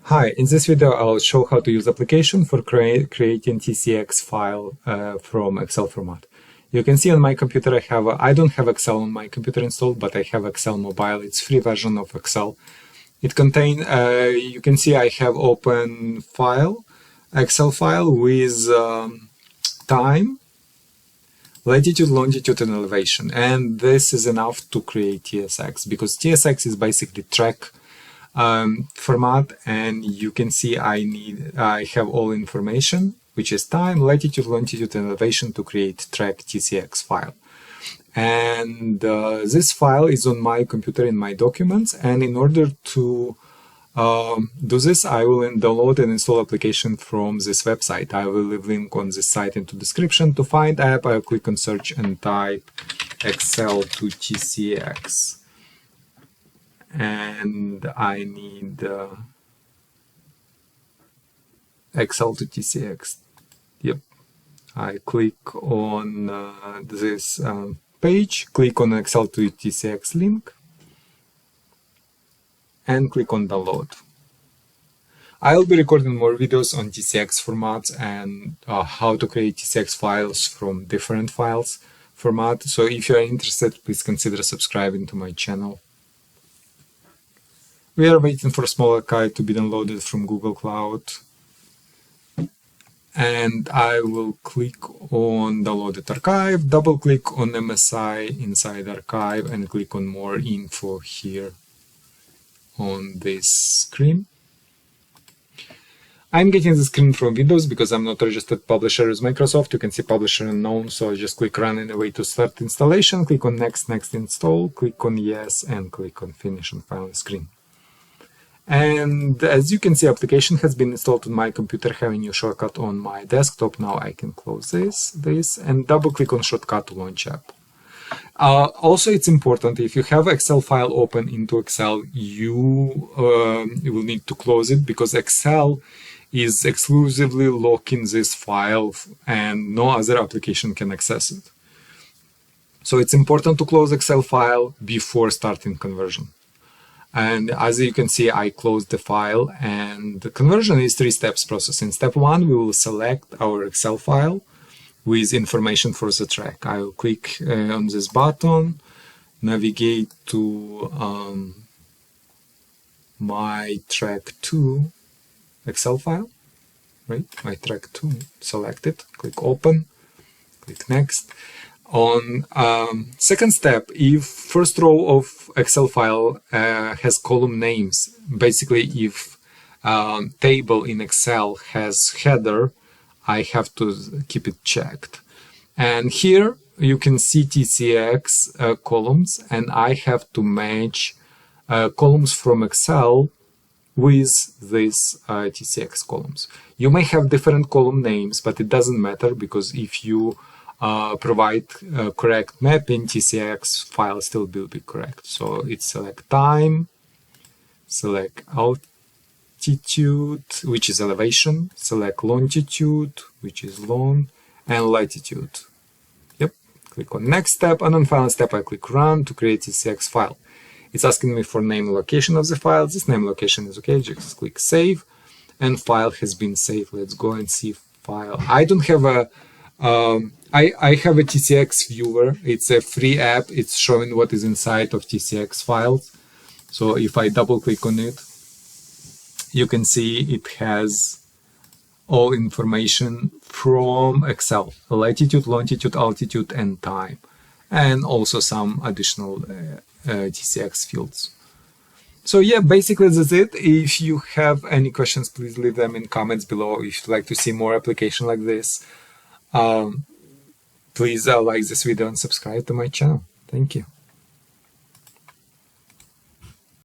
Hi, in this video I'll show how to use application for creating TCX file from Excel format. You can see on my computer I don't have Excel on my computer installed, but I have Excel Mobile. It's free version of Excel. It contains, you can see I have open file, Excel file with time, latitude, longitude, and elevation. And this is enough to create TSX, because TSX is basically track format, and you can see I have all information, which is time, latitude, longitude, and elevation to create track TCX file. And this file is on my computer in my documents, and in order to do this, I will download and install application from this website. I will leave link on this site into description. To find app, I'll click on search and type Excel to TCX. And I need Excel to TCX. Yep. I click on this page, click on Excel to TCX link, and click on download. I'll be recording more videos on TCX formats and how to create TCX files from different files format. So if you are interested, please consider subscribing to my channel. We are waiting for Small Archive to be downloaded from Google Cloud. And I will click on Downloaded Archive, double click on MSI inside Archive, and click on More Info here on this screen. I'm getting the screen from Windows because I'm not a registered publisher with Microsoft. You can see Publisher Unknown, so I just click Run anyway to start installation, click on Next, Next Install, click on Yes, and click on Finish on final screen. And as you can see, application has been installed on my computer, having new shortcut on my desktop. Now I can close this, and double click on shortcut to launch app. Also, it's important, if you have Excel file open into Excel, you will need to close it, because Excel is exclusively locking this file and no other application can access it. So it's important to close Excel file before starting conversion. And as you can see, I closed the file, and the conversion is 3 steps process. In step 1, we will select our Excel file with information for the track. I will click on this button, navigate to my track 2 Excel file, right? My track 2, select it, click open, click next. On second step, if first row of Excel file has column names, basically if table in Excel has header, I have to keep it checked. And here you can see TCX columns, and I have to match columns from Excel with these TCX columns. You may have different column names, but it doesn't matter, because if you provide correct mapping, TCX file still will be correct. So it's select time, select altitude, which is elevation, select longitude, which is long, and latitude. Yep, click on next step, and on final step I click run to create TCX file. It's asking me for name and location of the file. This name location is okay, just click save, and file has been saved. Let's go and see file. I don't have a I have a TCX viewer. It's a free app. It's showing what is inside of TCX files. So if I double click on it, you can see it has all information from Excel: latitude, longitude, altitude, and time, and also some additional TCX fields. So yeah, basically that's it. If you have any questions, please leave them in comments below. If you'd like to see more application like this, please like this video and subscribe to my channel. Thank you.